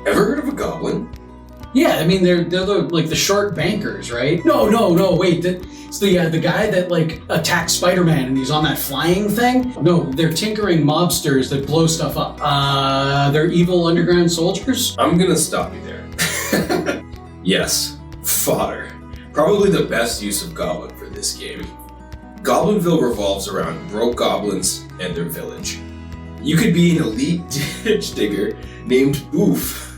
Ever heard of a goblin? Yeah, I mean, they're the short bankers, right? No, wait, it's the guy that, attacked Spider-Man and he's on that flying thing? No, they're tinkering mobsters that blow stuff up. They're evil underground soldiers? I'm gonna stop you there. Yes, fodder. Probably the best use of goblin for this game. Goblinville revolves around broke goblins and their village. You could be an elite ditch digger named Boof,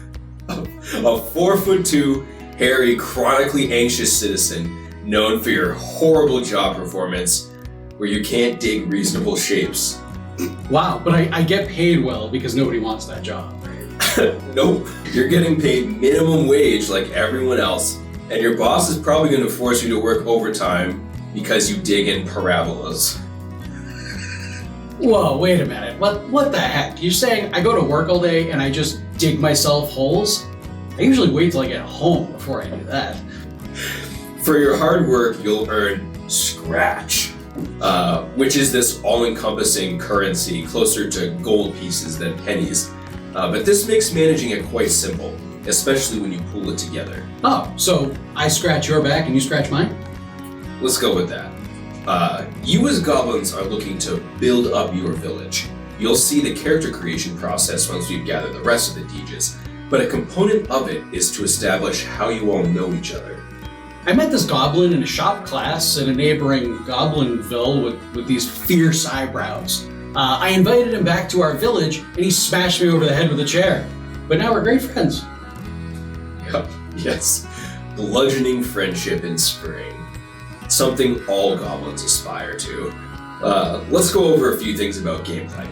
a 4'2", hairy, chronically anxious citizen known for your horrible job performance where you can't dig reasonable shapes. Wow, but I get paid well because nobody wants that job, right? Nope, you're getting paid minimum wage like everyone else, and your boss is probably going to force you to work overtime because you dig in parabolas. Whoa, wait a minute. What the heck? You're saying I go to work all day and I just dig myself holes? I usually wait till I get home before I do that. For your hard work, you'll earn scratch, which is this all-encompassing currency closer to gold pieces than pennies. But this makes managing it quite simple, especially when you pool it together. Oh, so I scratch your back and you scratch mine? Let's go with that. You as goblins are looking to build up your village. You'll see the character creation process once we've gathered the rest of the Deges, but a component of it is to establish how you all know each other. I met this goblin in a shop class in a neighboring Goblinville with these fierce eyebrows. I invited him back to our village and he smashed me over the head with a chair. But now we're great friends. Yep, yes. Bludgeoning friendship in spring. Something all goblins aspire to. Let's go over a few things about gameplay.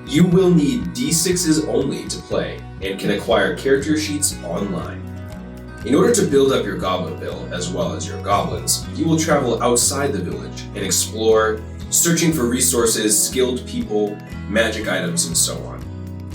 You will need D6s only to play, and can acquire character sheets online. In order to build up your Goblinville, as well as your goblins, you will travel outside the village and explore, searching for resources, skilled people, magic items, and so on.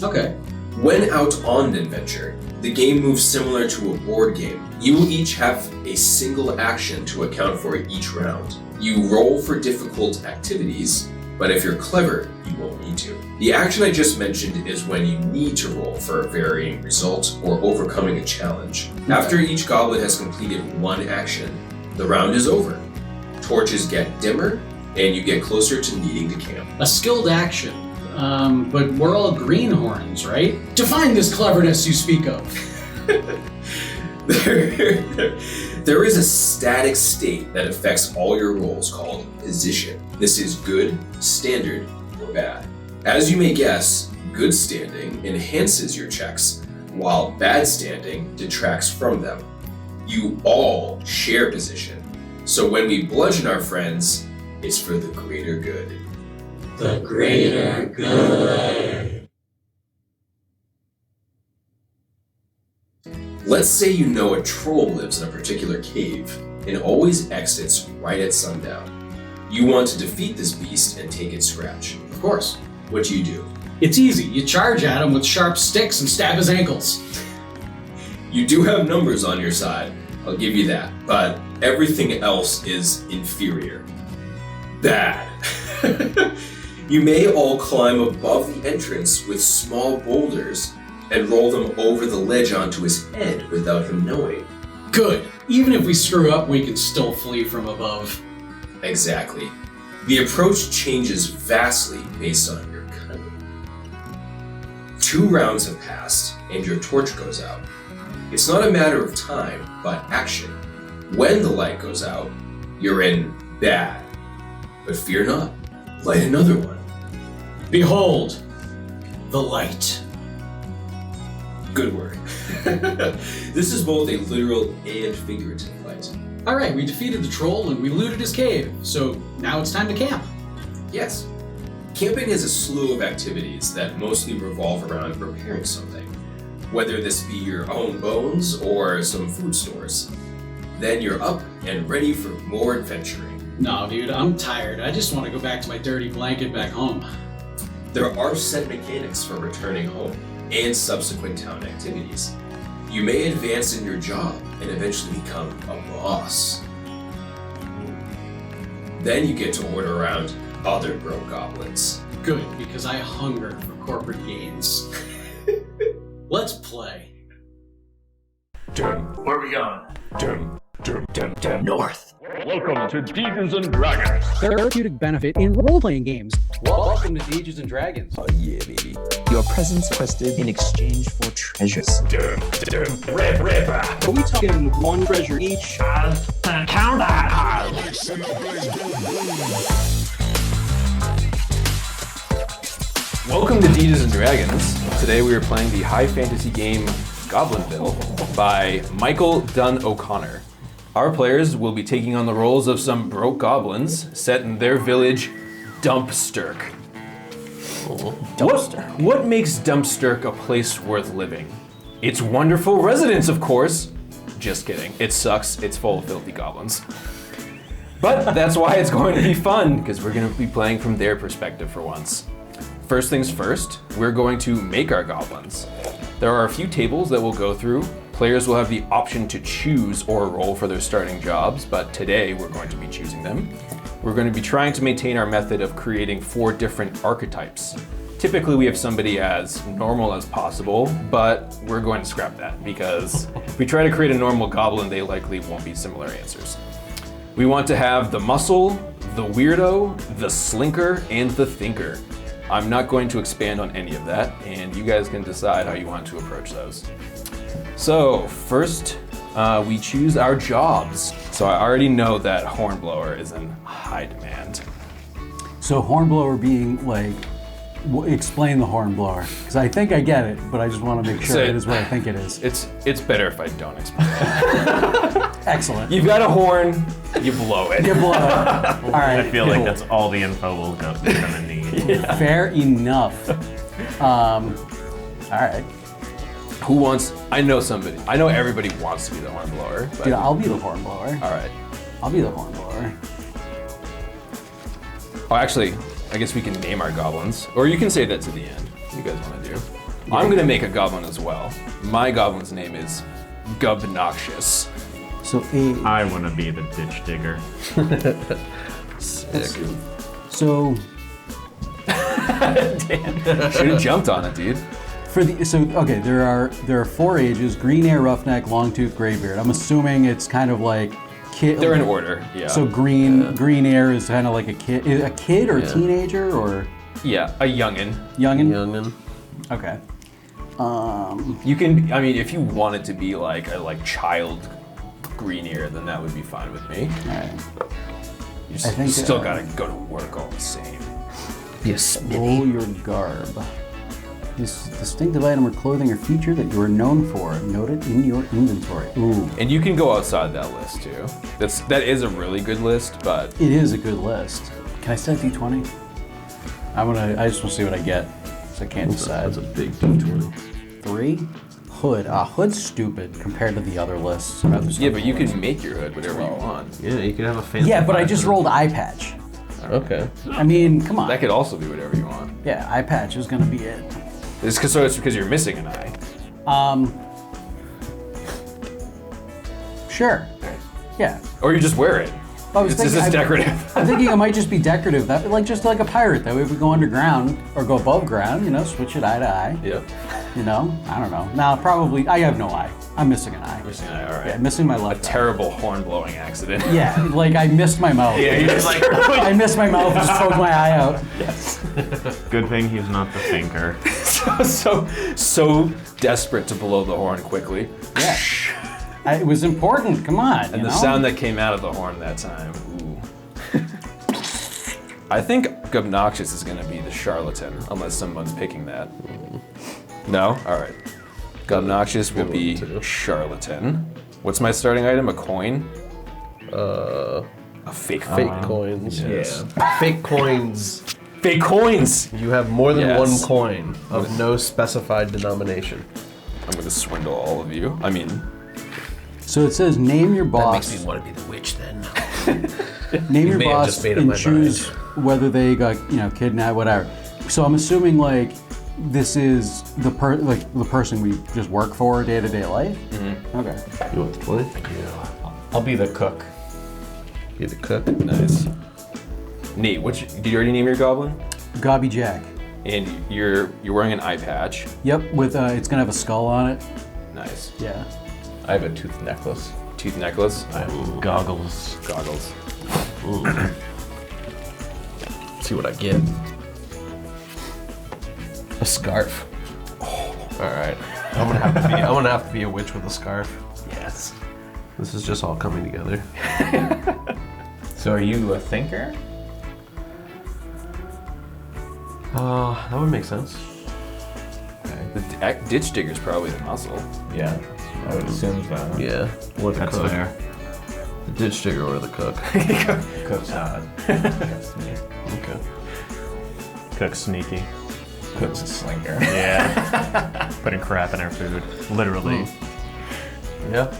Okay. When out on an adventure, the game moves similar to a board game. You will each have a single action to account for each round. You roll for difficult activities, but if you're clever, you won't need to. The action I just mentioned is when you need to roll for a varying result or overcoming a challenge. After each goblin has completed one action, the round is over. Torches get dimmer, and you get closer to needing to camp. A skilled action. But we're all greenhorns, right? Define this cleverness you speak of. There is a static state that affects all your rolls called position. This is good, standard, or bad. As you may guess, good standing enhances your checks, while bad standing detracts from them. You all share position, so when we bludgeon our friends, it's for the greater good. The greater good. Let's say you know a troll lives in a particular cave and always exits right at sundown. You want to defeat this beast and take its scratch. Of course. What do you do? It's easy. You charge at him with sharp sticks and stab his ankles. You do have numbers on your side, I'll give you that, but everything else is inferior. Bad. You may all climb above the entrance with small boulders and roll them over the ledge onto his head without him knowing. Good. Even if we screw up, we can still flee from above. Exactly. The approach changes vastly based on your cunning. 2 rounds have passed, and your torch goes out. It's not a matter of time, but action. When the light goes out, you're in bad. But fear not, light another one. Behold, the light. Good work. This is both a literal and figurative light. Alright, we defeated the troll and we looted his cave, so now it's time to camp. Yes. Camping is a slew of activities that mostly revolve around preparing something, whether this be your own bones or some food stores. Then you're up and ready for more adventuring. No, dude, I'm tired. I just want to go back to my dirty blanket back home. There are set mechanics for returning home and subsequent town activities. You may advance in your job and eventually become a boss. Then you get to order around other broke goblins. Good, because I hunger for corporate gains. Let's play. Where are we going? North. Welcome to Dungeons and Dragons. Therapeutic benefit in role-playing games. Welcome to Deges and Dragons. Oh yeah, baby. Your presence requested in exchange for treasures. Rip. Are we talking one treasure each? Count that. Welcome to Dege and Dragons. Today we are playing the high fantasy game Goblinville by Michael Dunn O'Connor. Our players will be taking on the roles of some broke goblins set in their village, Dumpsterk. What makes Dumpsterk a place worth living? Its wonderful residents, of course. Just kidding. It sucks. It's full of filthy goblins. But that's why it's going to be fun, because we're going to be playing from their perspective for once. First things first, we're going to make our goblins. There are a few tables that we'll go through. Players will have the option to choose or roll for their starting jobs, but today we're going to be choosing them. We're going to be trying to maintain our method of creating 4 different archetypes. Typically we have somebody as normal as possible, but we're going to scrap that because if we try to create a normal goblin, they likely won't be similar answers. We want to have the muscle, the weirdo, the slinker, and the thinker. I'm not going to expand on any of that, and you guys can decide how you want to approach those. So first, we choose our jobs. So I already know that hornblower is in high demand. So hornblower being like, explain the hornblower, because I think I get it, but I just want to make sure it is what I think it is. It's better if I don't explain it. Excellent. You've got a horn, you blow it. You blow it. All right. I feel like that's all the info we're gonna need. Yeah. Fair enough. All right. Who wants? I know somebody. I know everybody wants to be the hornblower. But Dude, I'll be the hornblower. all right. I'll be the hornblower. Oh, actually, I guess we can name our goblins, or you can say that to the end. You guys want to do? I'm gonna make a goblin as well. My goblin's name is Gobnoxious. So I want to be the ditch digger. Sick. So Should have jumped on it, dude. okay, there are 4 ages: green hair, roughneck, long tooth, graybeard. I'm assuming it's kind of like kid. They're in order. Yeah. So green hair is kind of like a kid or a teenager or yeah, a youngin. youngin. Okay. You can. I mean, if you wanted to be like a child green ear, then that would be fine with me. All right. You I think, still gotta go to work all the same. Yes. Roll your garb. This distinctive item or clothing or feature that you are known for. Note it in your inventory. Ooh. And you can go outside that list too. That is a really good list, but It is a good list. Can I set D20? I just want to see what I get. So I can't decide. That's a big D20. 3? Hood. Hood's stupid compared to the other lists. yeah, but you can make your hood whatever you want. Yeah, you could have a fancy. Yeah, but I just rolled eye patch. Okay. I mean, come on. That could also be whatever you want. Yeah, eye patch is gonna be it. It's because you're missing an eye. Sure. Yeah. Or you just wear it. I was It's just thinking- decorative. I'm thinking it might just be decorative, that just like a pirate. That way, if we go underground or go above ground, switch it eye to eye. Yep. I don't know. Now, probably I have no eye. I'm missing an eye. Missing an eye. All right. Yeah, missing my left eye. Terrible horn blowing accident. Yeah, like I missed my mouth. Yeah, you're just like. I missed my mouth and just poked my eye out. Yes. Good thing he's not the thinker. so desperate to blow the horn quickly. Yeah. It was important. Come on. And the sound that came out of the horn that time. Ooh. I think Gobnoxious is going to be the charlatan, unless someone's picking that. No? All right. Gobnoxious will be charlatan. What's my starting item? A coin? A fake coin. Coins. Yes. Yeah. Fake coins. Fake coins! You have more than Yes. one coin of no specified denomination. I'm going to swindle all of you. I mean, So it says name your That boss. makes me want to be the witch then. Name your may have boss just made up and my choose whether they got kidnapped, whatever. So I'm assuming like this is the person we just work for day to day life. Mm-hmm. Okay. You want 20? I'll be the cook. Be the cook. nice. Neat. Did you already name your goblin? Gobby Jack. And you're wearing an eye patch. Yep. With it's gonna have a skull on it. Nice. Yeah. I have a tooth necklace. Tooth necklace. I have goggles. Goggles. Ooh. See what I get. A scarf. Oh, all right. I'm gonna have to be a witch with a scarf. Yes. This is just all coming together. So are you a thinker? That would make sense. The ditch digger's probably the muscle. Yeah, I would assume so. Yeah. Or the That's cook. fair. The ditch digger or the cook. Cook's odd. That's me. Okay. Cook's sneaky. Cook's a slinker. Yeah. Putting crap in our food. Literally. Yeah.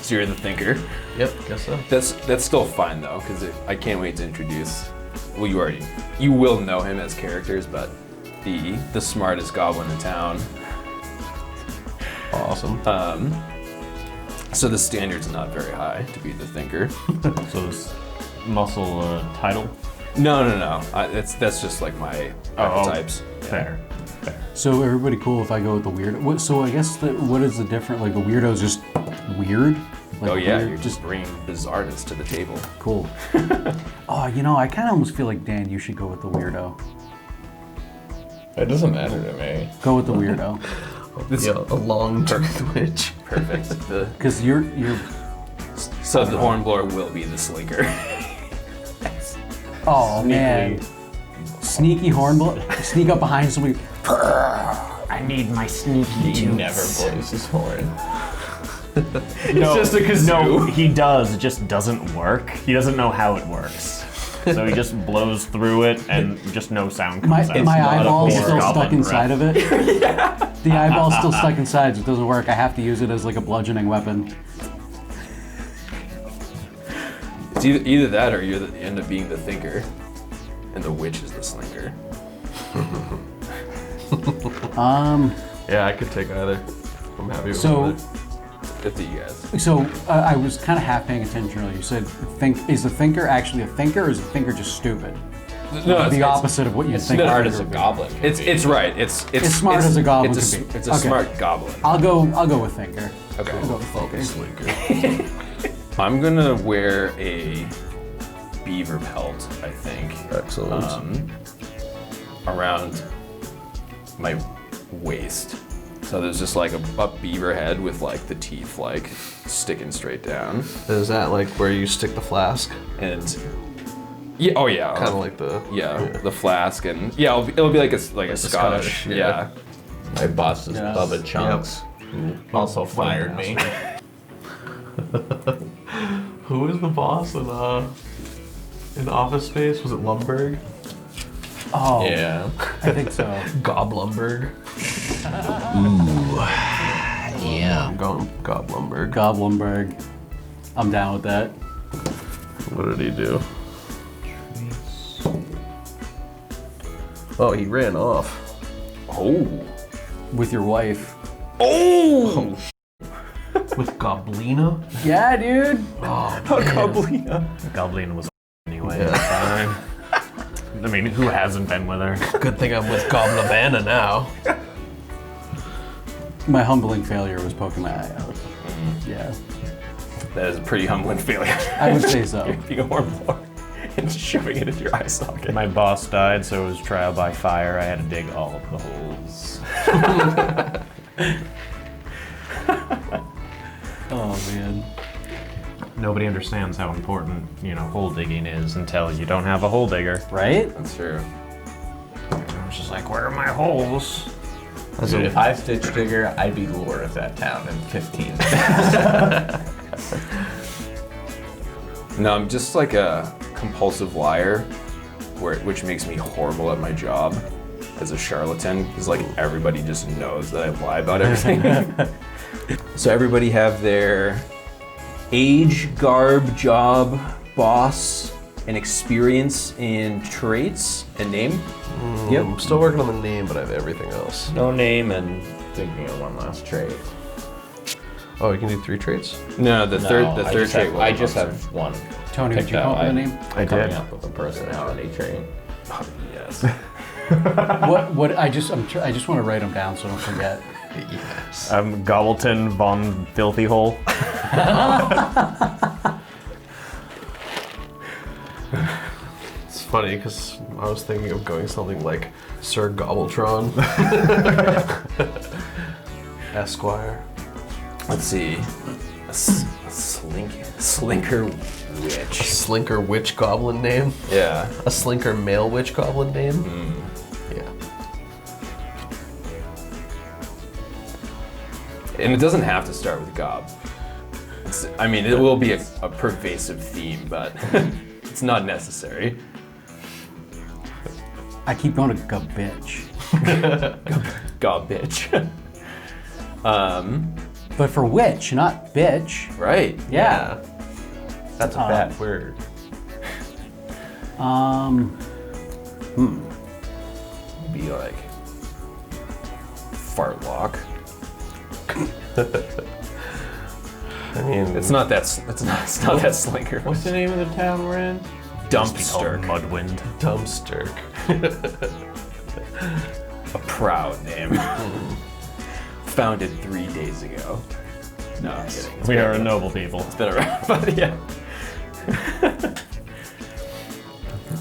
So you're the thinker. Yep. Guess so. That's still fine though, because I can't wait to introduce. Well, you will know him as characters, but the smartest goblin in town. Awesome. So the standard's not very high to be the thinker. So is muscle title? No. That's just like my archetypes. Fair. So everybody cool if I go with the weirdo? So I guess what is the difference? Like the weirdo's just weird? Like Oh yeah, weird, you're just bringing bizarreness to the table. cool. Oh, I kind of almost feel like, Dan, you should go with the weirdo. It doesn't matter to me. Go with the weirdo. A long-toothed witch. Perfect. Because you're So the hornblower will be the slinker. oh man, sneaky hornblower, sneak up behind somebody. I need my sneaky He toots. never blows his horn. No, just a kazoo. No, he does. It just doesn't work. He doesn't know how it works. So he just blows through it and just no sound comes out. My It's not a eyeball's poor still goblin stuck inside breath. of it. The eyeball's still stuck inside, so it doesn't work. I have to use it as like a bludgeoning weapon. It's either that or you end up being the thinker, and the witch is the slinker. Yeah, I could take either. I'm happy with So, it. Good to you guys. so I was kind of half paying attention earlier. You said, is the thinker actually a thinker, or is the thinker just stupid? No, The opposite of what you think. Smart a as a thinker would be. goblin. It's right. It's smart as a goblin It's could be. it's a Okay. smart goblin. I'll go with thinker. Okay. I'll go with thinker. Slinker. I'm gonna wear a beaver pelt. I think. Excellent. Around my waist. So there's just like a beaver head with like the teeth like sticking straight down. Is that like where you stick the flask? And yeah, oh yeah. Kind of like the the flask and yeah, it'll be like a Scottish. Scottish, Yeah. My boss is Bubba Chunks, who also fired me. Who is the boss in Office Space? Was it Lumberg? Oh, Yeah. I think so. Goblinberg. Yeah. I'm going Goblinberg. Goblinberg. I'm down with that. What did he do? Oh, he ran off. Oh. With your wife. Oh. With Goblina? Yeah, dude. Oh, Goblin was anyway. Yeah. Fine. I mean, who hasn't been with her? Good thing I'm with Goblivana now. My humbling failure was poking my eye out. Yeah, That is a pretty humbling failure. I would say so. Being a hornblower and shoving it into your eye socket. My boss died, so it was trial by fire. I had to dig all of the holes. Oh man. Nobody understands how important, hole digging is until you don't have a hole digger. Right? That's true. I was just like, where are my holes? Dude, if I Stitch Digger, I'd be lord of that town in 15 minutes. No, I'm just like a compulsive liar, which makes me horrible at my job as a charlatan, because like everybody just knows that I lie about everything. So everybody have their age, garb, job, boss, and experience and traits and name. Yep. I'm still working on the name, but I have everything else. No name and thinking of one last trait. Oh, you can do 3 traits? No, the third trait. I just have one. Tony, did picked you come out. up with a name? I Coming did. up with a personality trait. Yes. What? I just want to write them down so I don't forget. Yes. I'm Gobbleton von Filthy Hole. It's funny because I was thinking of going something like Sir Gobbletron. Esquire. Let's see. A slinker witch. A slinker witch goblin name. Yeah. A slinker male witch goblin name. Yeah. And it doesn't have to start with gob. I mean, it will be a pervasive theme, but it's not necessary. I keep going to bitch. Gob bitch. But for witch, not bitch. Right. Yeah. That's a bad word. Be like fartlock. I mean, It's not that slinker. What's the name of the town we're in? Dumpsterk. Mudwind. Dumpsterk. A proud name. Founded 3 days ago. No, I'm kidding. We are a noble people. It's been around, but yeah.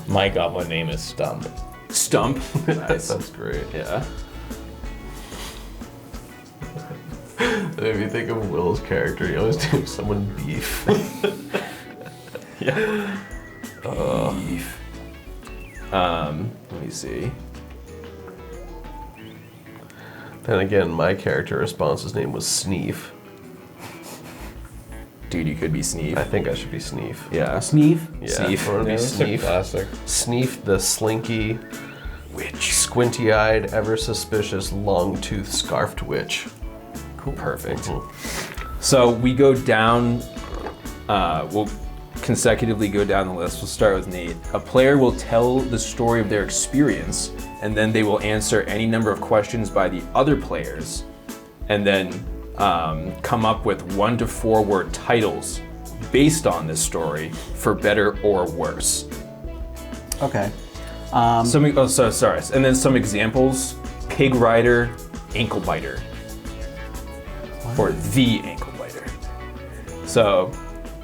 My goblin name is Stump. Stump. Nice. That's great. Yeah. That made me think of Will's character. He always gives someone beef. Yeah. Beef. Let me see. Then again, my character response's name was Sneef. Dude, you could be Sneef. I think I should be Sneef. Yeah. Sneef. Yeah, Sneef. I want to be That's a Sneef. classic. Sneef, the slinky, witch, squinty-eyed, ever suspicious, long-toothed, scarfed witch. Cool. Perfect. So we go down, we'll consecutively go down the list. We'll start with Nate. A player will tell the story of their experience, and then they will answer any number of questions by the other players, and then come up with 1 to 4 word titles based on this story for better or worse. Okay. And then some examples: pig rider, ankle biter, or the ankle biter. So,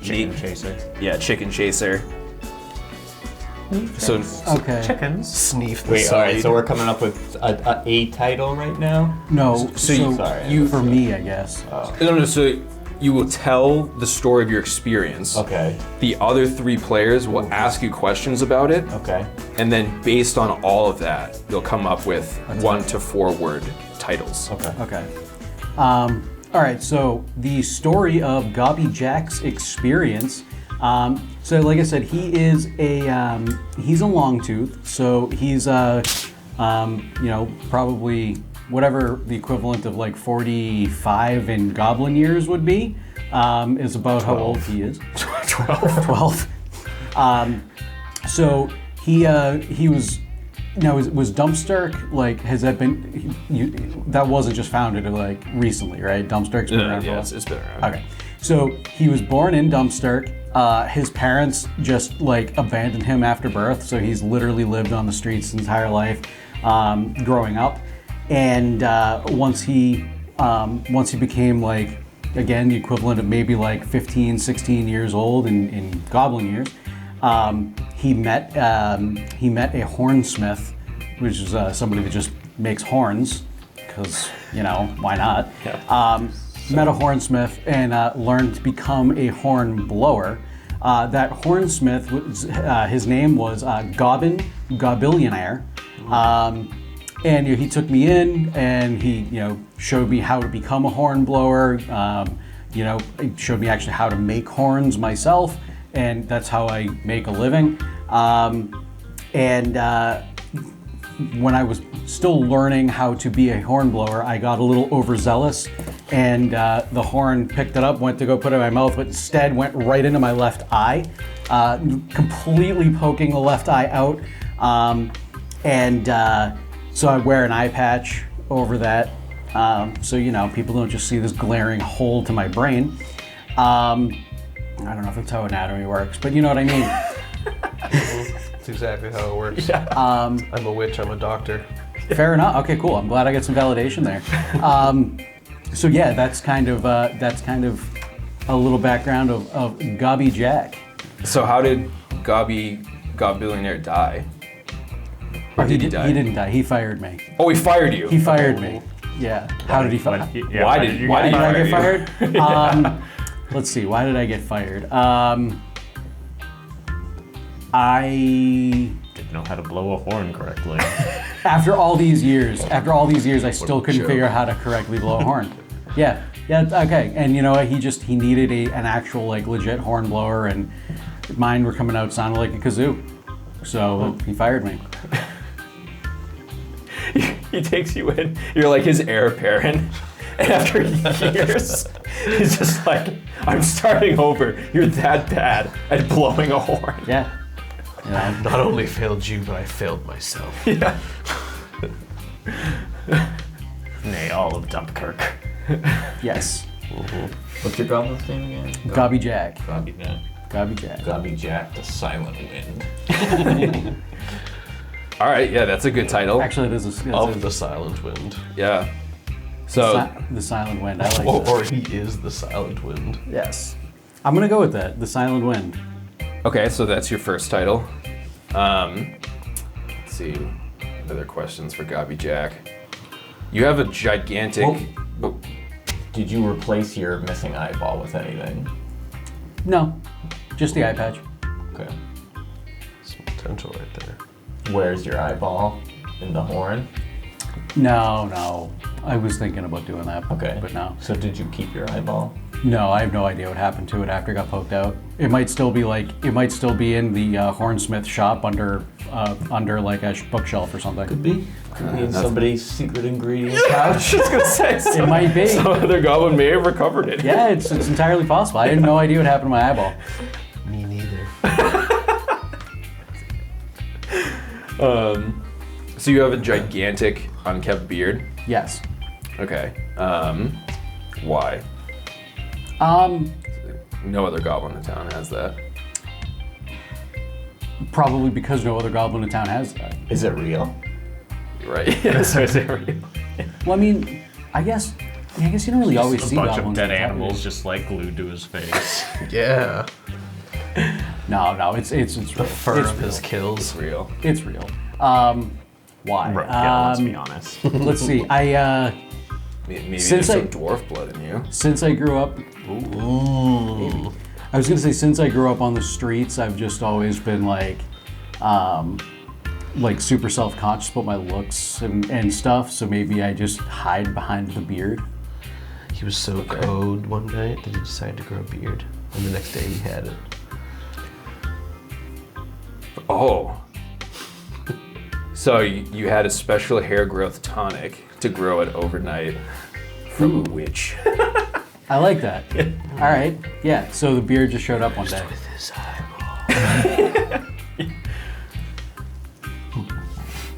Chicken chaser. yeah, chicken chaser. So, Okay. Chickens. Sneef the Wait, side. alright, so we're coming up with a title right now? No. So Sorry. you For me, I guess. no, so you will tell the story of your experience. Okay, The other 3 players will ask you questions about it, okay. and then based on all of that, you'll come up with 1 to 4 word titles. Okay. All right. So the story of Gobby Jack's experience. So like I said, he's a long tooth. So he's probably whatever the equivalent of like 45 in Goblin years would be, is about how old he is. 12. So he was. Now, was Dumpsterk, like, has that been, that wasn't just founded, like, recently, right? Dumpsterk's been around for a while? It's been around. Okay. So he was born in Dumpsterk. His parents just, like, abandoned him after birth, so he's literally lived on the streets his entire life growing up. And once he became, like, again, the equivalent of maybe, like, 15, 16 years old in Goblin years, he met a hornsmith, which is somebody that just makes horns, because why not? Yeah. Met a hornsmith and learned to become a horn blower. That hornsmith, his name was Gobillionaire, and he took me in and he showed me how to become a horn blower. He showed me actually how to make horns myself. And that's how I make a living. When I was still learning how to be a horn blower, I got a little overzealous, and the horn picked it up, went to go put it in my mouth, but instead went right into my left eye, completely poking the left eye out. So I wear an eye patch over that, so people don't just see this glaring hole to my brain. I don't know if that's how anatomy works, but you know what I mean. That's exactly how it works. Yeah. I'm a witch, I'm a doctor. Fair enough. Okay, cool. I'm glad I got some validation there. So yeah, that's kind of a little background of Gobby Jack. So how did Goblinaire die? Or did he die? He didn't die. He fired me. Oh, he fired you. He fired me. Yeah. How did he fire? Why did he get fire fired? Let's see. Why did I get fired? I Didn't know how to blow a horn correctly. after all these years, I still couldn't figure out how to correctly blow a horn. Yeah. Okay. And you know what? He needed an actual like legit horn blower, and mine were coming out sounded like a kazoo. So he fired me. He takes you in. You're like his heir apparent. And after years, he's just like, I'm starting over. You're that bad at blowing a horn. Yeah. I not only failed you, but I failed myself. Yeah. Nay, all of Dumpsterk. Yes. What's your goblin's name again? Gobby Jack. Gobby Jack. Gobby Jack. Gobby Jack, the Silent Wind. All right, yeah, that's a good title. Actually, it is Of the Silent Wind. Yeah. So, the Silent Wind. I like that. Or he is the Silent Wind. Yes. I'm gonna go with that. The Silent Wind. okay, so that's your first title. Let's see, other questions for Gobby Jack. You have a gigantic. Did you replace your missing eyeball with anything? No, just the eye patch. Okay. Some potential right there. Where's your eyeball? In the horn? No. I was thinking about doing that. Okay. But no. So did you keep your eyeball? No, I have no idea what happened to it after it got poked out. It might still be in the hornsmith shop under like a bookshelf or something. Could be. Could be in somebody's secret ingredient pouch. I was gonna say. It might be. Some other goblin may have recovered it. Yeah, it's entirely possible. I had no idea what happened to my eyeball. Me neither. So you have a gigantic unkept beard. Yes. Okay. Why? No other goblin in town has that. Probably because no other goblin in town has that. Is it real? You're right. Yes, is it real? Well, I mean, I guess you don't really always Just see a bunch goblins of dead in town. animals just like glued to his face. Yeah. No, it's The fur of his kills. Real. It's real. Why? Right, yeah, let's be honest. Let's see. Maybe Since there's I- some dwarf blood in you. Since I grew up, maybe. I was gonna say since I grew up on the streets, I've just always been like super self-conscious about my looks and stuff. So maybe I just hide behind the beard. He was so cold one night that he decided to grow a beard, and the next day he had it. Oh. So you had a special hair growth tonic to grow it overnight from a witch. I like that. All right. Yeah. So the beard just showed up one day. With his eyeball.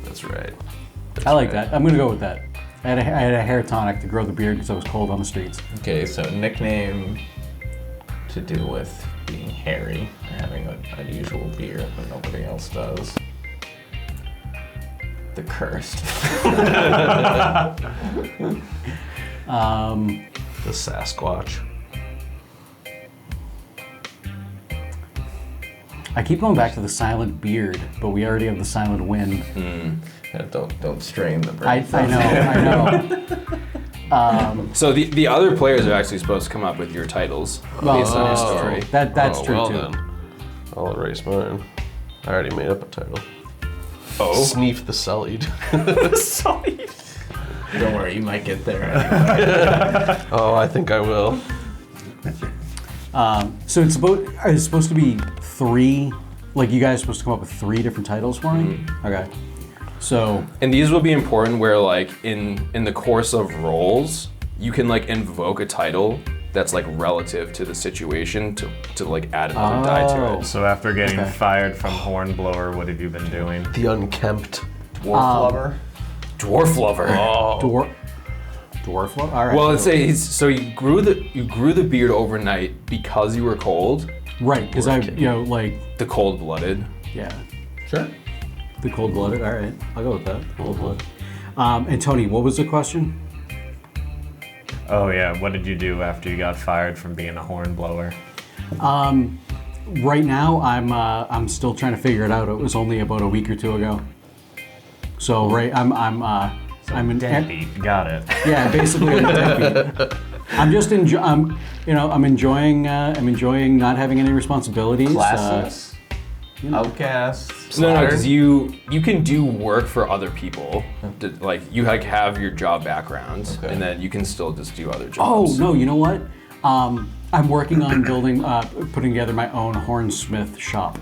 That's right. I like that. I'm gonna go with that. I had a hair tonic to grow the beard because I was cold on the streets. Okay, so nickname to do with being hairy or having an unusual beard that nobody else does. The Cursed. The Sasquatch. I keep going back to the silent beard, but we already have the silent wind. Yeah, don't strain the brain. I know. So the other players are actually supposed to come up with your titles based on your story. That's true well too. Then. I'll erase mine. I already made up a title. Oh. Sneef the Sullied. Sullied. Don't worry, you might get there anyway. Oh, I think I will. So it's supposed to be 3. Like you guys are supposed to come up with 3 different titles for me. Okay. So And these will be important where like in the course of roles, you can like invoke a title that's like relative to the situation to like add another die to it. So after getting Okay. fired from Hornblower, what have you been doing? The Unkempt. Dwarf lover. Dwarf lover. dwarf. All right. Well, let's say so you grew the beard overnight because you were cold. right because like The cold-blooded. yeah. Sure. The cold-blooded. All right, I'll go with that. Cold-blooded. And Tony, what was the question? Oh yeah, what did you do after you got fired from being a horn blower? Right now, I'm still trying to figure it out. It was only about a week or two ago. So I'm in Deadbeat, got it. Yeah, basically I'm a deadbeat. I'm just I'm enjoying not having any responsibilities. Classes, outcasts. No, because you can do work for other people. Like you have your job background, and then you can still just do other jobs. Oh no, you know what? I'm working on putting together my own hornsmith shop.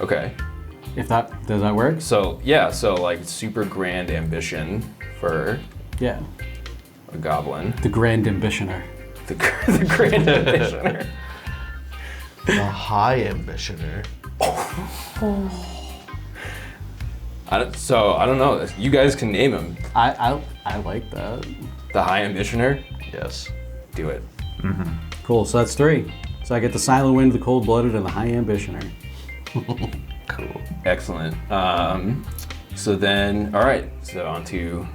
Okay. Does that work? So yeah, like super grand ambition for a goblin. The grand ambitioner. The grand ambitioner. The high ambitioner. I don't know. You guys can name him. I like that. The high ambitioner. Yes. Do it. Mm-hmm. Cool. So that's 3. So I get the silent wind, the cold-blooded, and the high ambitioner. Cool. Excellent. So then, all right. So on to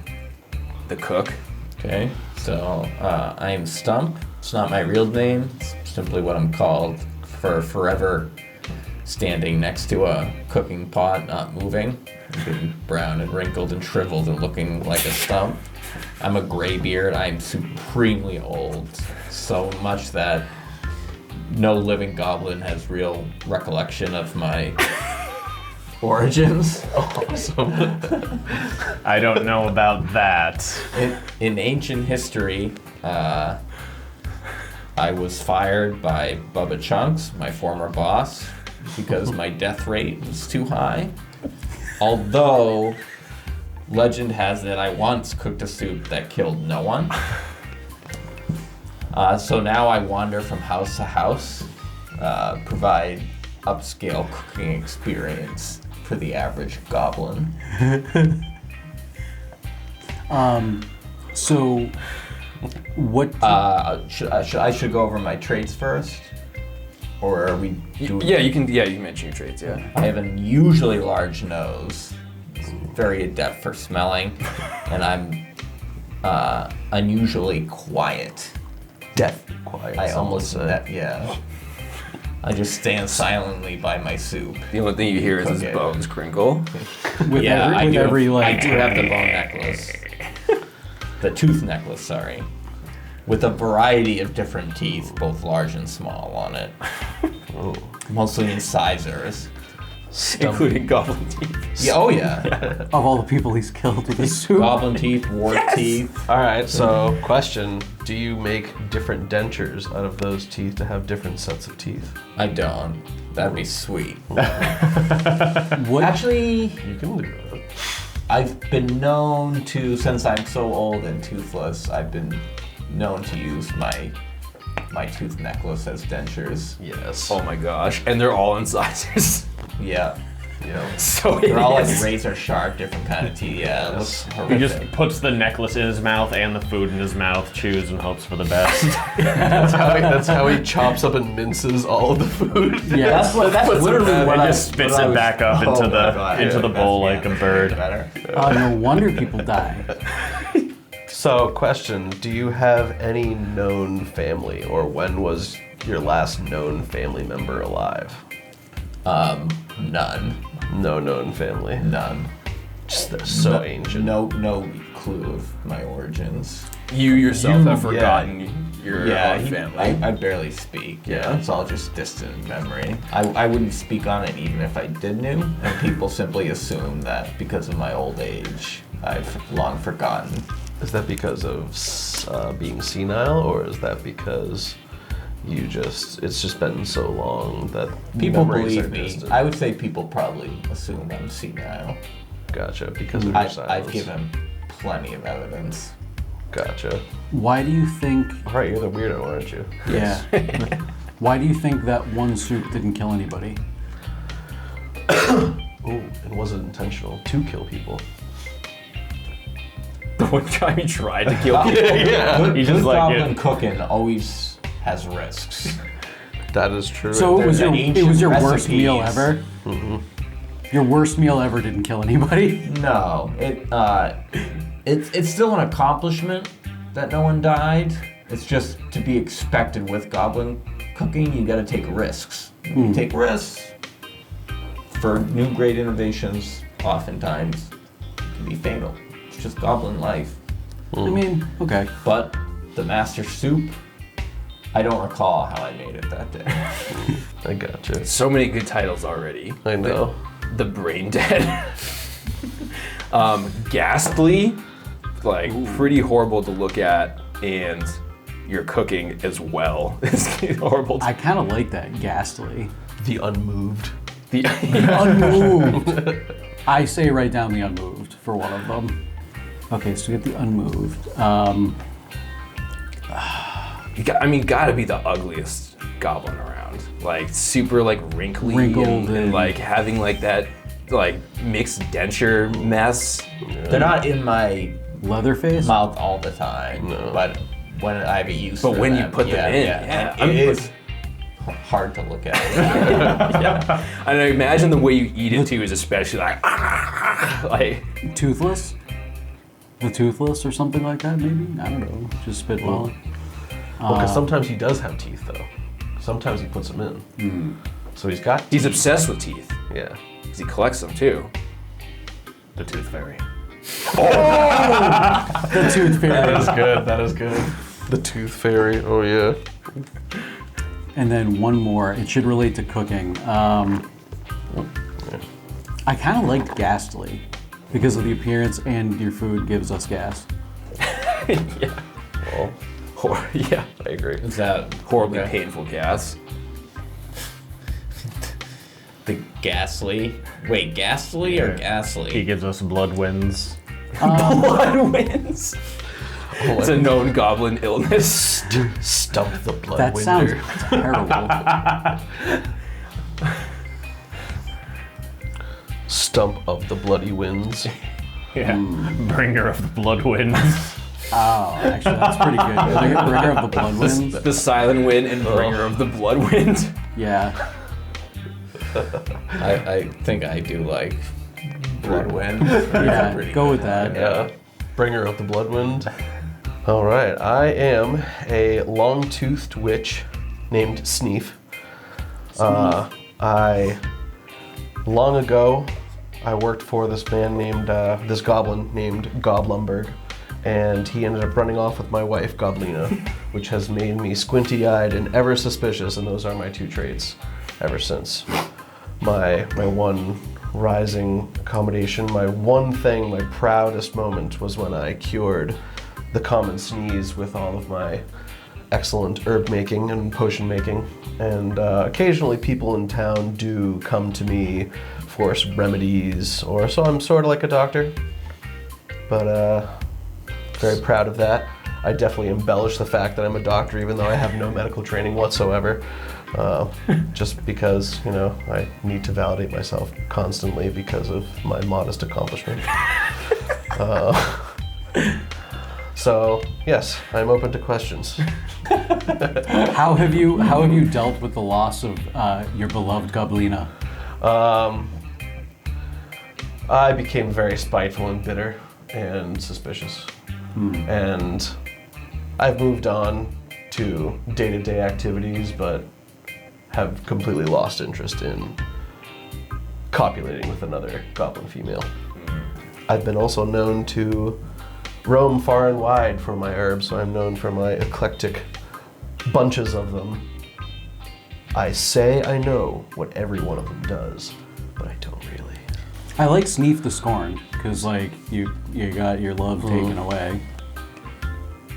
the cook. Okay, so I'm Stump. It's not my real name. It's simply what I'm called for forever standing next to a cooking pot, not moving. Getting brown and wrinkled and shriveled and looking like a stump. I'm a graybeard. I'm supremely old. So much that no living goblin has real recollection of my origins. Awesome. I don't know about that. In ancient history, I was fired by Bubba Chunks, my former boss, because my death rate was too high. Although, legend has it I once cooked a soup that killed no one. So now I wander from house to house, provide upscale cooking experience for the average goblin. So, what? I should go over my traits first, or are we? Yeah, you can. Yeah, you can mention your traits. Yeah. I have an unusually large nose, very adept for smelling, and I'm unusually quiet. Deathly quiet. I almost yeah. I just stand silently by my soup. The only thing you hear is his bones crinkle. I do have the bone necklace. The tooth necklace, sorry. With a variety of different teeth, both large and small on it. Oh. Mostly incisors. Including goblin teeth. Yeah, oh yeah. Of all the people he's killed with his soup. Goblin teeth, wart teeth. All right, so question. Do you make different dentures out of those teeth to have different sets of teeth? I don't. That'd be sweet. What? Actually, You can do that. I've been known to, since I'm so old and toothless, I've been known to use my tooth necklace as dentures. Yes. Oh my gosh. And they're all incisors. Yeah. Yeah. So They're all like hideous. razor sharp, different kind of teeth. Yeah, it looks He horrific. just puts the necklace in his mouth and the food in his mouth, chews and hopes for the best. That's how he chops up and minces all of the food. Yeah. That's literally what He I just spits it back up into the bowl like a bird. Better. No wonder people die. So, question. Do you have any known family, or when was your last known family member alive? None. No known family. None. Just so ancient. No clue of my origins. You yourself have forgotten your own he- family. I barely speak. Yeah, it's all just distant memory. I wouldn't speak on it even if I did know, and people simply assume that because of my old age, I've long forgotten. Is that because of being senile, or is that because it's just been so long that People memories believe are me. distant? I would say people probably assume I'm senile. Gotcha, because of your silence. I've given plenty of evidence. Gotcha. Why do you think? All right, you're the weirdo, aren't you? Yeah. Why do you think that one soup didn't kill anybody? Oh, it wasn't intentional to kill people. The one time he tried to kill people. Yeah. He's just just like goblin it. cooking always has risks. That is true. So it was There's your an ancient worst recipes. meal ever. Your worst meal ever didn't kill anybody. No, it's still an accomplishment that no one died. It's just to be expected with goblin cooking. You got to take risks. You take risks for new great innovations. Oftentimes, can be fatal. It's just goblin life. I mean, okay. But the master soup, I don't recall how I made it that day. I gotcha. So many good titles already. I know. The Brain Dead. Ghastly, like pretty horrible to look at, and your cooking as well is horrible. I kind of like that, ghastly. The Unmoved. The Unmoved. I say write down the Unmoved for one of them. Okay, so we get the Unmoved. Gotta be the ugliest goblin around. Like super like wrinkly Wrinkled and like having like that like mixed denture mess. They're not in my Leatherface? mouth all the time, but when I be used But to when you them, put them in, it is hard to look at. Yeah. And I imagine the way you eat it too is especially like Toothless? The Toothless or something like that, maybe? I don't know. Just spitball. Well, because sometimes he does have teeth, though. Sometimes he puts them in. So he's got teeth. He's obsessed with teeth. Yeah. Because he collects them too. The Tooth Fairy. The Tooth Fairy. That is good. That is good. The Tooth Fairy. Oh, yeah. And then one more. It should relate to cooking. I kind of liked Ghastly because of the appearance and your food gives us gas. Yeah. Well, yeah, I agree. Is that Horribly painful gas. the ghastly? Wait, ghastly or He ghastly? gives us blood winds. Blood winds. It's a known goblin illness. Stump the blood That sounds winder. terrible. Stump of the bloody winds. Yeah. Bringer of the blood winds. Oh, actually, that's pretty good. Bringer of the Blood Winds. The Silent Wind and Bringer of the Blood Wind. Yeah. I think I do like blood wind. Yeah, go with that. Yeah. Bringer of the blood wind. All right. I am a long-toothed witch named Sneef. Long ago, I worked for this man named, this goblin named Goblinville. And he ended up running off with my wife, Goblina, which has made me squinty-eyed and ever suspicious, and those are my two traits ever since. My one rising accommodation, my one thing, my proudest moment was when I cured the common sneeze with all of my excellent herb making and potion making. And occasionally people in town do come to me for remedies, or so I'm sort of like a doctor. But very proud of that. I definitely embellish the fact that I'm a doctor even though I have no medical training whatsoever. Just because, you know, I need to validate myself constantly because of my modest accomplishment. So, yes, I'm open to questions. How have you dealt with the loss of your beloved Goblina? I became very spiteful and bitter and suspicious. And I've moved on to day-to-day activities, but have completely lost interest in copulating with another goblin female. I've been also known to roam far and wide for my herbs, so I'm known for my eclectic bunches of them. I say I know what every one of them does, but I don't really. I like Sneef the Scorned, because like you got your love taken away.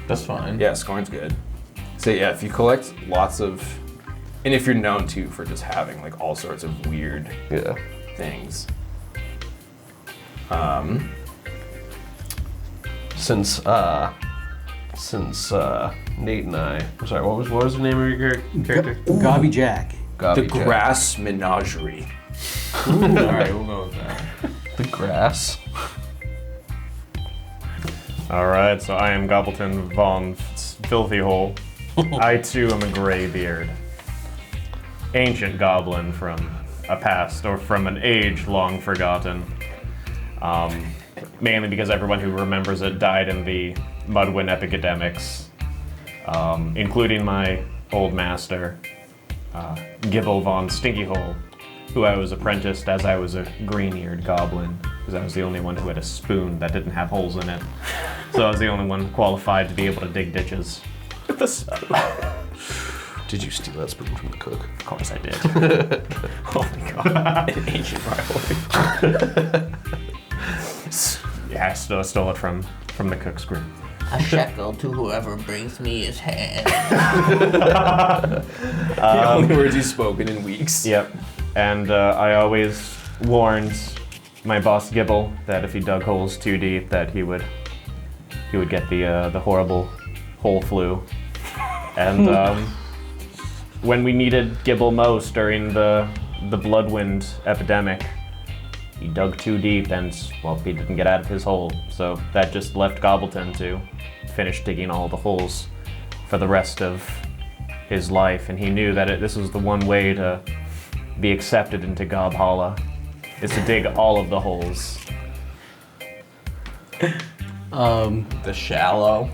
That's fine. Yeah, Scorn's good. So yeah, if you collect lots of, and if you're known too for just having like all sorts of weird things. Since Nate and I, I'm sorry, what was the name of your character? Gobby Jack. The Grass Menagerie. All right, we'll go with that. The grass. All right, so I am Gobbleton von Filthy Hole. I too am a graybeard, ancient goblin from a past or from an age long forgotten. Mainly because everyone who remembers it died in the Mudwind epidemics, including my old master, Gibble von Stinkyhole, who I was apprenticed as I was a green-eared goblin, because I was the only one who had a spoon that didn't have holes in it. So I was the only one qualified to be able to dig ditches. Did you steal that spoon from the cook? Of course I did. Oh my god. An ancient rivalry. Yeah, I stole it from the cook's group. A shekel to whoever brings me his hand. The only words he's spoken in weeks. Yep. And I always warned my boss Gibble that if he dug holes too deep, that he would get the horrible hole flu. And when we needed Gibble most during the Bloodwind epidemic, he dug too deep and, well, he didn't get out of his hole. So that just left Gobbleton to finish digging all the holes for the rest of his life. And he knew that this was the one way to be accepted into Gobhala, is to dig all of the holes. The shallow.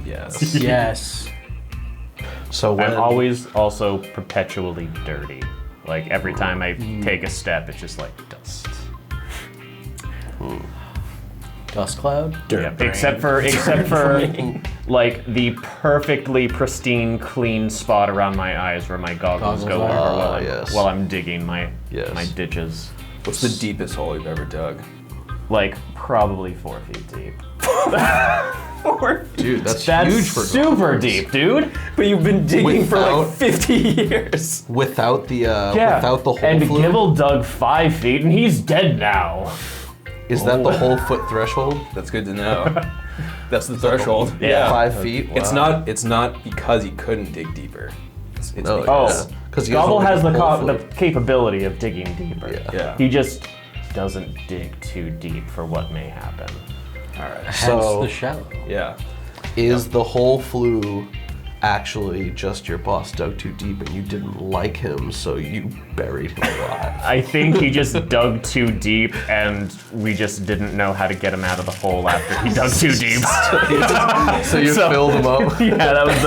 Yes. Yes. So when I'm always also perpetually dirty. Like every time I take a step, it's just like dust. Dust cloud? Yeah, except for like the perfectly pristine, clean spot around my eyes where my goggles go over while I'm digging my ditches. What's the deepest hole you've ever dug? Like probably 4 feet deep. Dude, that's That's huge for super goblins. deep, dude. But you've been digging for like 50 years. Without the Yeah. without the hole And fluid? Gibble dug 5 feet, and he's dead now. Is that the whole foot threshold? That's good to know. That's the threshold. Yeah. 5 feet? Wow. It's not because he couldn't dig deeper. It's No, because yeah. 'Cause he Gobble doesn't has like the hole the fluid. capability of digging deeper. Yeah. He just doesn't dig too deep for what may happen. all right. Hence So the shallow. Yeah. is the whole flu actually just your boss dug too deep and you didn't like him, so you buried him alive? I think he just dug too deep, and we just didn't know how to get him out of the hole after he dug too deep. So you filled him up? Yeah, that was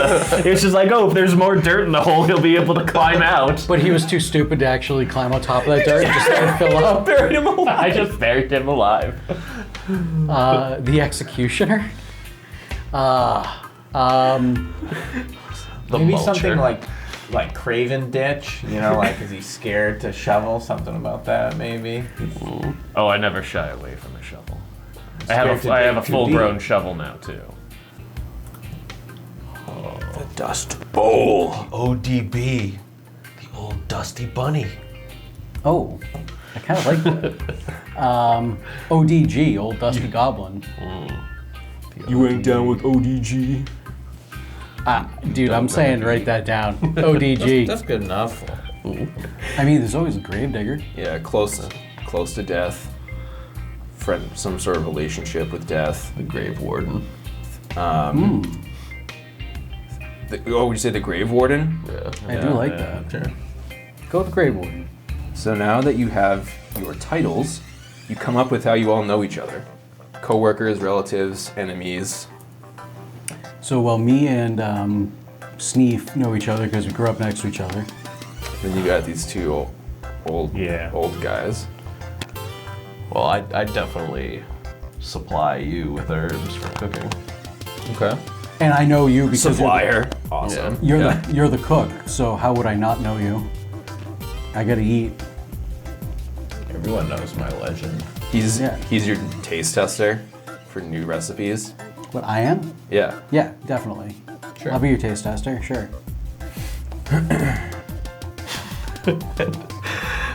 it was just like, oh, if there's more dirt in the hole, he'll be able to climb out. But he was too stupid to actually climb on top of that dirt and just let it fill up. Buried him alive. I just buried him alive. The executioner? The Maybe mulcher. something like Craven Ditch, you know, like is he scared to shovel? Something about that, maybe. Oh, I never shy away from a shovel. I Scared have to I have a dig too full-grown deep. shovel now too. The dust bowl. ODB, the old dusty bunny. Oh, I kind of like that. ODG, Old Dusty Goblin. You went down with ODG. Dude, I'm saying write that down. ODG. That's good enough. I mean, there's always a gravedigger. Yeah, close to death. Friend, some sort of relationship with death. The grave warden. Would you say the grave warden? Yeah. I do like that. Go with the grave warden. So now that you have your titles, you come up with how you all know each other. Co-workers, relatives, enemies. So while me and Sneef know each other because we grew up next to each other. Then you got these two old guys. Well, I definitely supply you with herbs for cooking. Okay. And I know you because Supplier. Awesome. You're the cook. So how would I not know you? I gotta eat. Everyone knows my legend. He's your taste tester for new recipes. What I am? Yeah. Yeah, definitely. Sure. I'll be your taste tester. Sure.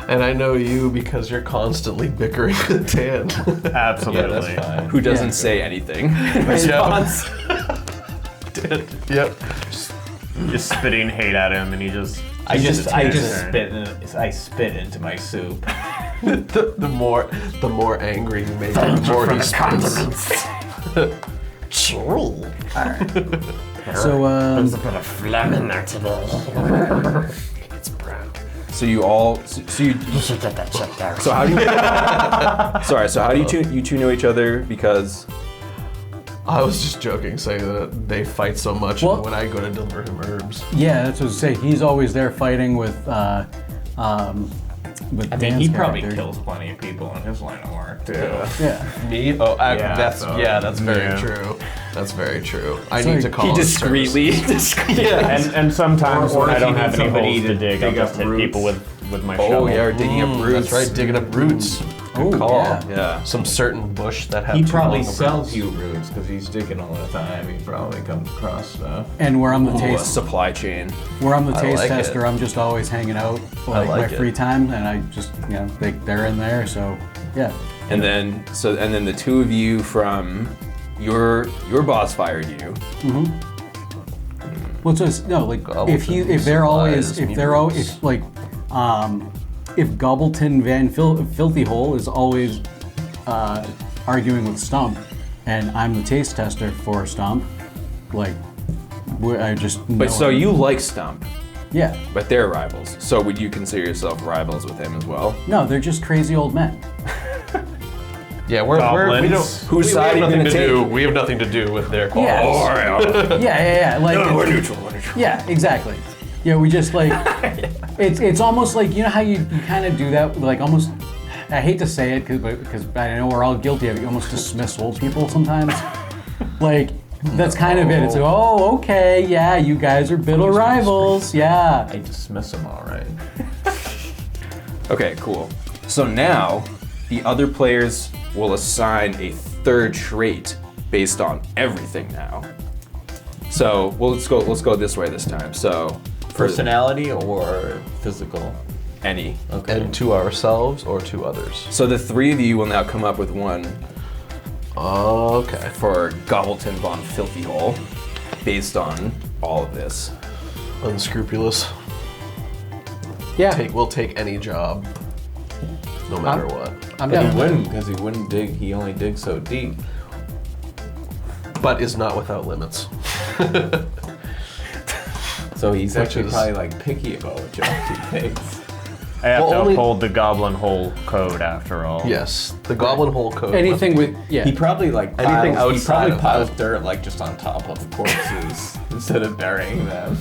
And I know you because you're constantly bickering with Dan. Absolutely. Yeah, that's fine. Who doesn't say anything in response. Yep. Just spitting hate at him, and he just. I just turns. spit into my soup. The more angry you make him, the more he spits. So There's a bit of phlegm in there today. It's brown. So you all. So you. So how do you? Sorry. So how do you two know each other? Because. I was just joking, saying that they fight so much when I go to deliver him herbs. Yeah, that's what I was saying. He's always there fighting with I mean, Dan's he probably character. kills plenty of people in his line of work too. Yeah. Me? Oh, that's very yeah. true. That's very true. I So need to call He him discreetly. And sometimes Or when I if don't you have need any somebody holes to to dig, I'll dig up just hit roots. people with my Oh shovel. yeah, we're digging up roots. That's right, digging up roots. Good Oh, call. yeah. Yeah. Some certain bush that have He too probably long of sells roots. you roots because he's digging all the time. He probably comes across stuff. And where I'm the Ooh, a taste supply chain. where I'm the I taste like tester, it. I'm just always hanging out like my like it. free time, and I just they're in there, so yeah. And then the two of you from your boss fired you. Well, so it's, no, like Gobbleton if they're always supplies if me they're always roots. if like if Gobbleton Van Filthy Hole is always arguing with Stump, and I'm the taste tester for Stump, like I just know But so him. you like Stump, Yeah. but they're rivals. So would you consider yourself rivals with him as well? No, they're just crazy old men. Yeah, we Goblins. don't. Whose we side have are you nothing gonna to take? do. We have nothing to do with their Yeah. qualities. Yeah. Like We're neutral. We're neutral. yeah, exactly. Yeah, we just like it's almost like you know how you kind of do that, like almost. I hate to say it because I know we're all guilty of it. You almost dismiss old people sometimes. Like that's kind of it. It's like, oh, okay, yeah, you guys are bitter rivals, yeah. I dismiss him all right. Okay, cool. So now the other players will assign a third trait based on everything now. So let's go this way this time. So for Personality or physical? any. Okay. And to ourselves or to others. So the three of you will now come up with one Okay. for Gobbleton Von Filthy Hole based on all of this. Unscrupulous. Yeah. We'll take any job, no matter what. I'm But down. he wouldn't because he wouldn't dig. He only digs so deep. But is not without limits. So he's Which actually is- probably like picky about what job he takes. I have Well, to only- uphold the Goblin Hole code after all. Yes, the Goblin Hole code. Anything with yeah. He probably like Anything piles, he outside probably of piles that. dirt like just on top of corpses instead of burying them.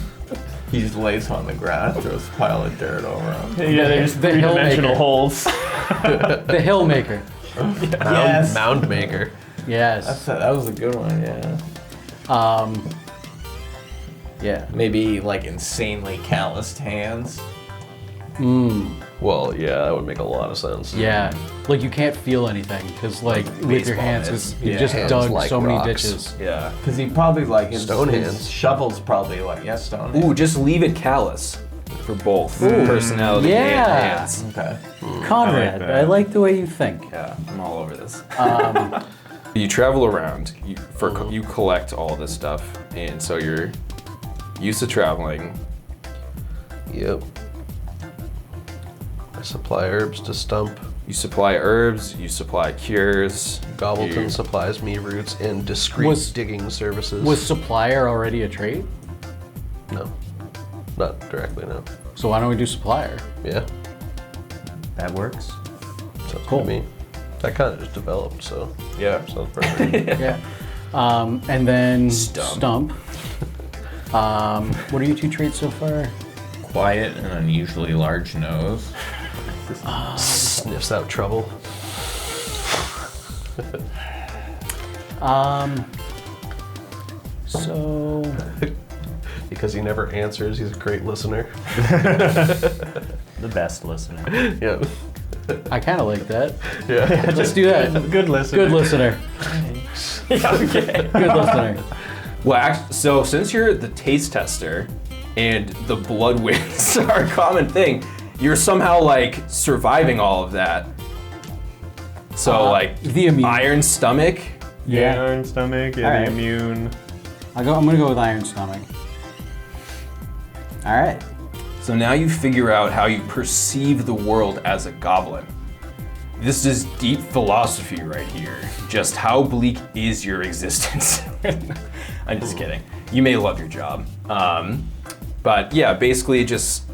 He just lays them on the ground, throws a pile of dirt over them. Yeah, they're just The hill three-dimensional maker. holes. The Hill Maker. Yes. Mound maker. Yes. That was a good one, yeah. Yeah. Maybe like insanely calloused hands. Well, yeah, that would make a lot of sense. Yeah. Like you can't feel anything because like with your baseball hands, mitts. you Yeah, just hands dug like so many rocks. ditches. Yeah. Because he probably like his Stone his hands. shovel's probably like stone Ooh, hands. just leave it callous for both personality Yeah. and hands. Okay. Conrad, that. I like the way you think. Yeah, I'm all over this. You travel around. You collect all this stuff, and so you're used to traveling. Yep. I supply herbs to Stump. You supply herbs. You supply cures. Gobbleton you- supplies me roots and discreet Was- digging services. Was supplier already a trait? No. Not directly, no. So why don't we do supplier? Yeah. That works. Sounds Cool. good to me. That kind of just developed, so Yeah. sounds perfect. Yeah. And then Stump. What are your two traits so far? Quiet and unusually large nose. Sniffs out trouble. So Because he never answers, he's a great listener. The best listener. Yeah. I kind of like that. Yeah. Let's do that. Good listener. Good listener. Okay. Good listener. Well, so since you're the taste tester and the blood winds are a common thing, you're somehow like surviving all of that. So like the immune. iron stomach. Yeah. Iron stomach, yeah, All the right. immune. I'm gonna go with iron stomach. All right. So now you figure out how you perceive the world as a goblin. This is deep philosophy right here. Just how bleak is your existence? I'm just kidding. You may love your job. But yeah, basically just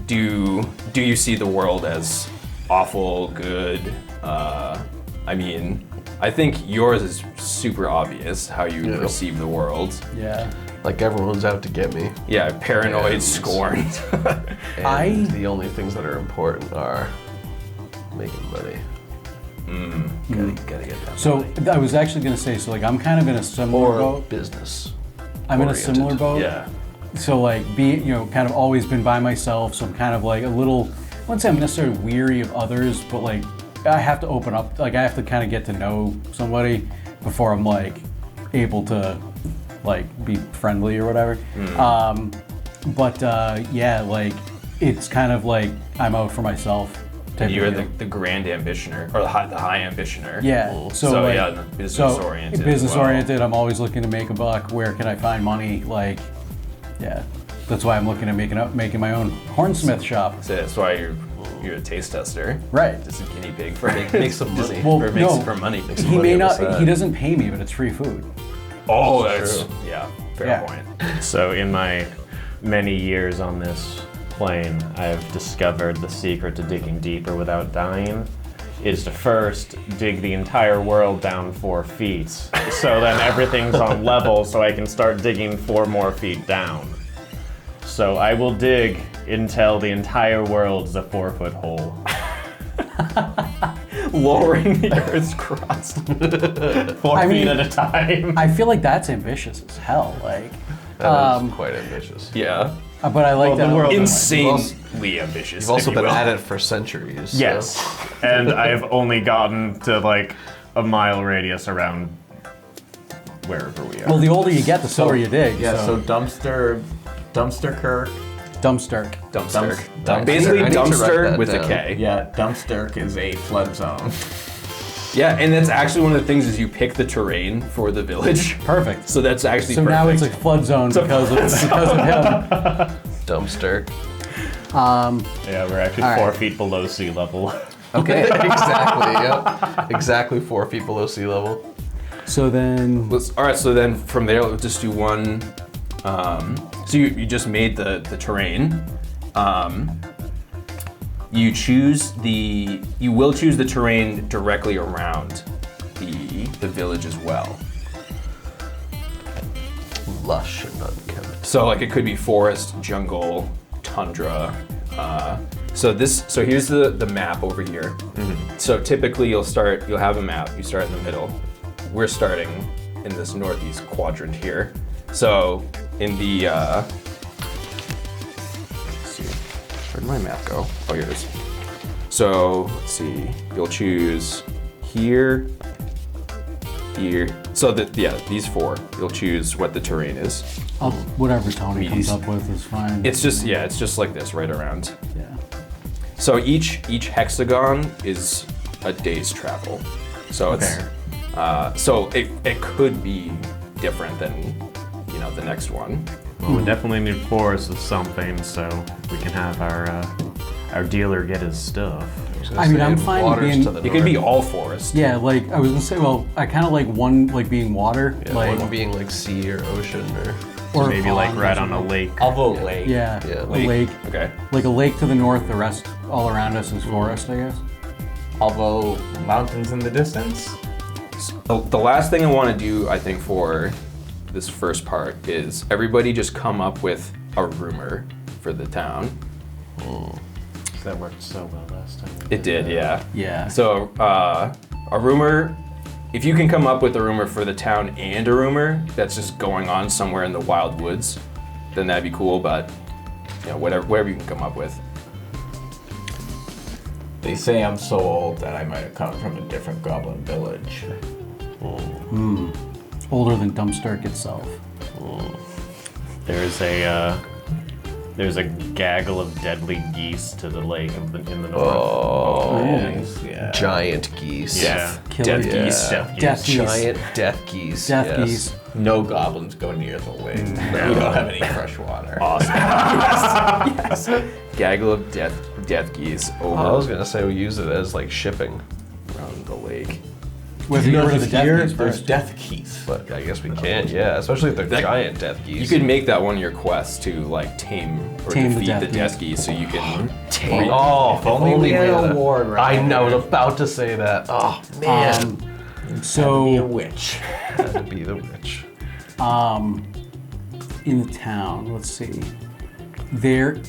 do you see the world as awful, good? I mean, I think yours is super obvious how you perceive the world. Yeah. Like everyone's out to get me. Yeah, paranoid, scorned. And the only things that are important are making money. Gotta get that So money. I was actually going to say, so like I'm kind of in a similar boat. Business. I'm in a similar boat. Yeah. So like kind of always been by myself. So I'm kind of like a little, I wouldn't say I'm necessarily weary of others, but like I have to open up. Like I have to kind of get to know somebody before I'm like able to like be friendly or whatever. Yeah, like it's kind of like I'm out for myself. And you're the grand ambitioner, or the high ambitioner. Yeah. So yeah, business oriented. Business oriented. I'm always looking to make a buck. Where can I find money? Like, yeah. That's why I'm looking at making my own hornsmith shop. So that's why you're a taste tester. Right. Just a guinea pig for make some money. Well, for money. Make some He money may on the not. side. He doesn't pay me, but it's free food. Oh, that's true. Yeah, fair Yeah. point. So in my many years on this plane, I've discovered the secret to digging deeper without dying is to first dig the entire world down 4 feet. So then everything's on level so I can start digging 4 more feet down. So I will dig until the entire world's a 4-foot hole. Lowering the Earth's crust. 4 feet at a time. I feel like that's ambitious as hell. Like, That is quite ambitious. Yeah. but I like that. the world Insanely ambitious. You've also if you been will. at it for centuries. so- Yes. And I've only gotten to like a mile radius around wherever we are. Well, the older you get, the slower you dig. Yeah, so Dumpsterk. Dumpsterk. Dumpsterk. Basically, Basically, I need to write dumpster that with down. a K. Yeah, Dumpsterk is a flood zone. Yeah, and that's actually one of the things is you pick the terrain for the village. Perfect. So that's actually So perfect. now it's a flood zone because of him. Dumpster. Yeah, we're actually All 4 right. feet below sea level. Okay. Exactly. Yep. Exactly 4 feet below sea level. So then, All right, so then from there, let's just do one. So you just made the terrain. You will choose the terrain directly around the village as well. Lush and unkempt. So like it could be forest, jungle, tundra. So here's the map over here. So typically you'll have a map. You start in the middle. We're starting in this northeast quadrant here. So in the let's see, where did my map go? Oh, here it is. So let's see. You'll choose here, here. So these 4. You'll choose what the terrain is. whatever Tony comes Meaties. up with is fine. It's just like this, right around. Yeah. So each hexagon is a day's travel. So it's so it could be different than the next one. Well, we definitely need forests of something so we can have our dealer get his stuff. I mean, I'm fine with being. It could be all forest. Yeah, like I was gonna say. Well, I kind of like one like being water, Yeah, like one being like sea or ocean or Maybe a like pond or right on a something. lake. I'll vote lake. Yeah, Yeah, a lake. Okay. Like a lake to the north. The rest all around us is forest, I guess. I'll vote mountains in the distance. The last thing I want to do, I think, for this first part is everybody just come up with a rumor for the town. That worked so well last time. It did, yeah. Yeah. So a rumor, if you can come up with a rumor for the town and a rumor that's just going on somewhere in the wild woods, then that'd be cool. But whatever you can come up with. They say I'm so old that I might have come from a different goblin village. Older than Dumpsterk itself. There's a gaggle of deadly geese to the lake in the north. Oh, Yeah. giant geese. Yeah. Killer Death geese. Death Death geese. Giant death geese. Death yes. geese. No goblins go near the lake. We don't have any fresh water. Awesome. Gaggle of death geese over I was gonna say we use it as like shipping. around the lake. Whether you're rid of the death Here, keys there's first. death keys. But I guess we can't, yeah. Especially if they're giant death keys. You could make that one of your quests to like tame or Tame the defeat the death death keys, so you can Tame. Oh, if only we had had an a award. right I was about to say that. Oh man, Be a So witch. had to be the witch. in the town, let's see. There,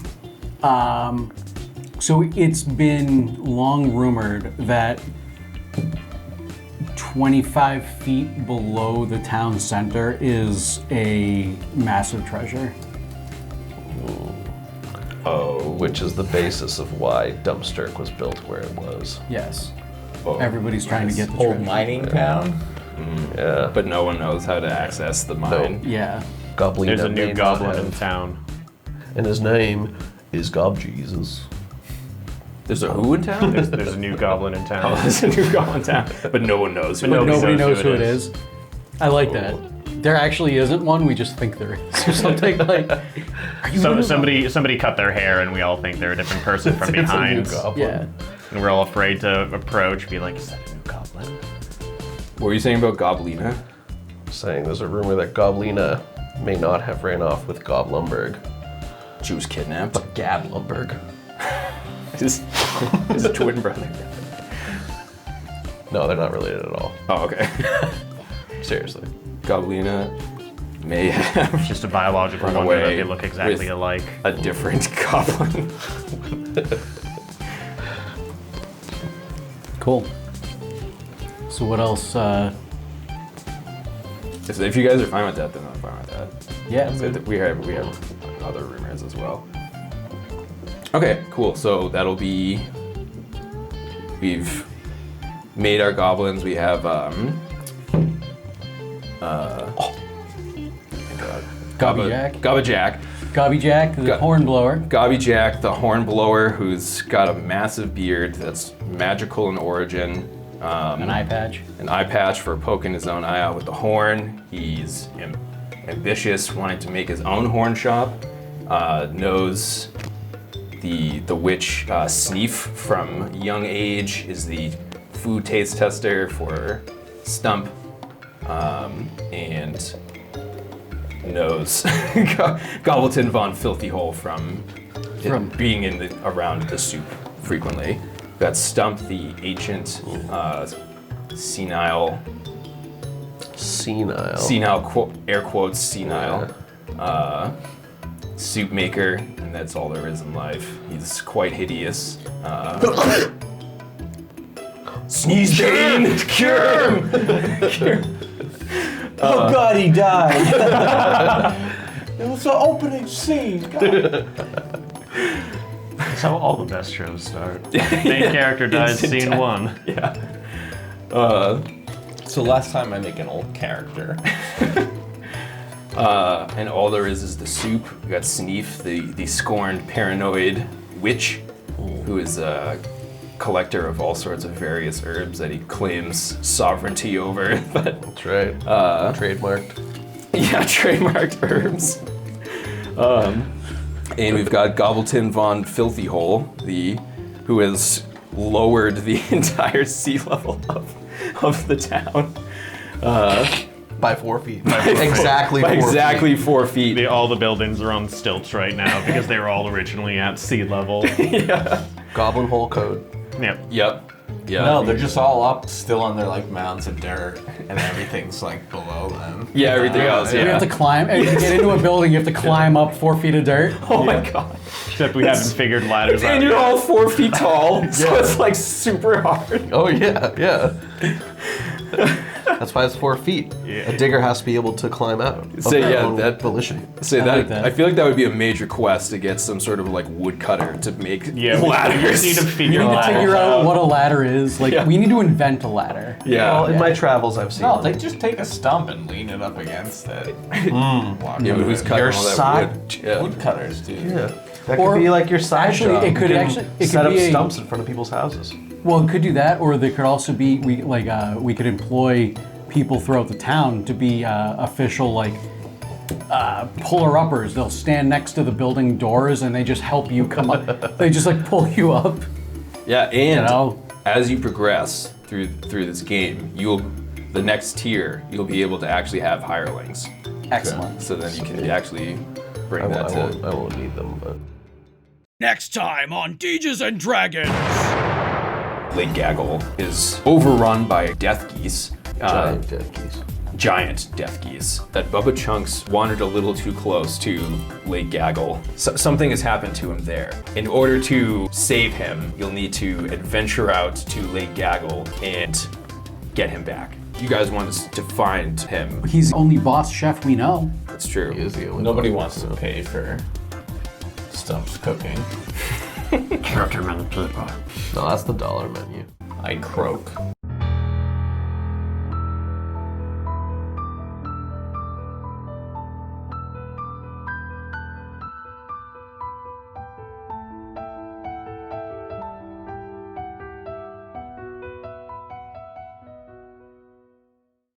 so it's been long rumored that 25 feet below the town center is a massive treasure. Oh, which is the basis of why Dumpsterk was built where it was. Yes. Oh, Everybody's trying to get the Old treasure. mining town. Yeah, but no one knows how to access the mine. Yeah. Goblin. There's a new goblin in town. and his name is Gob Jesus. There's a who in town? There's a new goblin in town. Oh, there's a new goblin in town, but no one knows who. But nobody knows who it is. is. I like that. There actually isn't one, we just think there is. Or something like, are you So one of somebody cut their hair and we all think they're a different person from behind. them? Yeah. And we're all afraid to approach, be like, is that a new goblin? What were you saying about Goblina? Saying there's a rumor that Goblina may not have ran off with Goblinberg. She was kidnapped. But Gablinberg. His twin brother. No, they're not related at all. Oh, okay. Seriously. Goblina may have It's just a biological run wonder that away they look exactly with alike. a different goblin. Cool. So what else? If you guys are fine with that, then I'm fine with that. Yeah. So we have other rumors as well. Okay, cool. So that'll be. We've made our goblins. We have Gobby Jack. Gobby Jack. Gobby Jack, the hornblower. Gobby Jack, the hornblower, who's got a massive beard that's magical in origin. An eye patch. An eye patch for poking his own eye out with the horn. He's ambitious, wanting to make his own horn shop. Knows the witch Sneef from young age, is the food taste tester for Stump, and knows Gobbleton von Filthy Hole from being around the soup frequently. We've got Stump, the ancient, senile, air quotes, senile, soup maker, and that's all there is in life. He's quite hideous. Sneeze pain, cure him! Oh God, he died. It was the opening scene. God. That's how all the best shows start. Main character dies, scene death. 1. Yeah. So last time I make an old character. And all there is the soup. We got Sneef, the scorned paranoid witch, who is a collector of all sorts of various herbs that he claims sovereignty over. But That's right. Trademarked. yeah, trademarked herbs. And we've got Gobbleton von Filthy Hole, who has lowered the entire sea level of the town. By 4 feet. Exactly 4 feet. All the buildings are on stilts right now because they were all originally at sea level. Yeah. Goblin Hole Code. Yep. Yep. Yeah. No, they're just all up, still on their like mounds of dirt, and everything's like below them. Yeah, everything else. You Yeah. have to climb, and to get into a building, you have to climb up 4 feet of dirt. Oh my God. Except we haven't figured ladders out And you're yet. all 4 feet tall, so it's like super hard. Oh yeah. That's why it's 4 feet. Yeah. A digger has to be able to climb out. of So their yeah, own that volition. Say I that, like that. I feel like that would be a major quest to get some sort of like woodcutter to make Yeah, we ladders. need to You figure need to ladders figure out out. what a ladder is. Like, Yeah. we need to invent a ladder. Yeah. Well, in my travels, I've seen. No, them. they just take a stump and lean it up against it. Yeah, but who's cutting Your all that side- wood? Yeah. Woodcutters, dude. Yeah. That Or- could be like your side actually, job. it could You can actually- it set could up be a- stumps in front of people's houses. Well, it could do that, or there could also be we could employ people throughout the town to be official puller uppers. They'll stand next to the building doors and they just help you come up. They just like pull you up. Yeah, and You know? as you progress, through this game, the next tier you'll be able to actually have hirelings. Excellent. So then you can actually bring that to. I won't need them, but. Next time on Deges and Dragons. Lake Gaggle is overrun by death geese. Giant death geese. Giant death geese. That Bubba Chunks wandered a little too close to Lake Gaggle. Something has happened to him there. In order to save him, you'll need to adventure out to Lake Gaggle and get him back. You guys want us to find him. He's the only boss chef we know. That's true. He is the only Nobody one. wants to pay for Stump's cooking. Kill too many people. No, that's the dollar menu. I croak.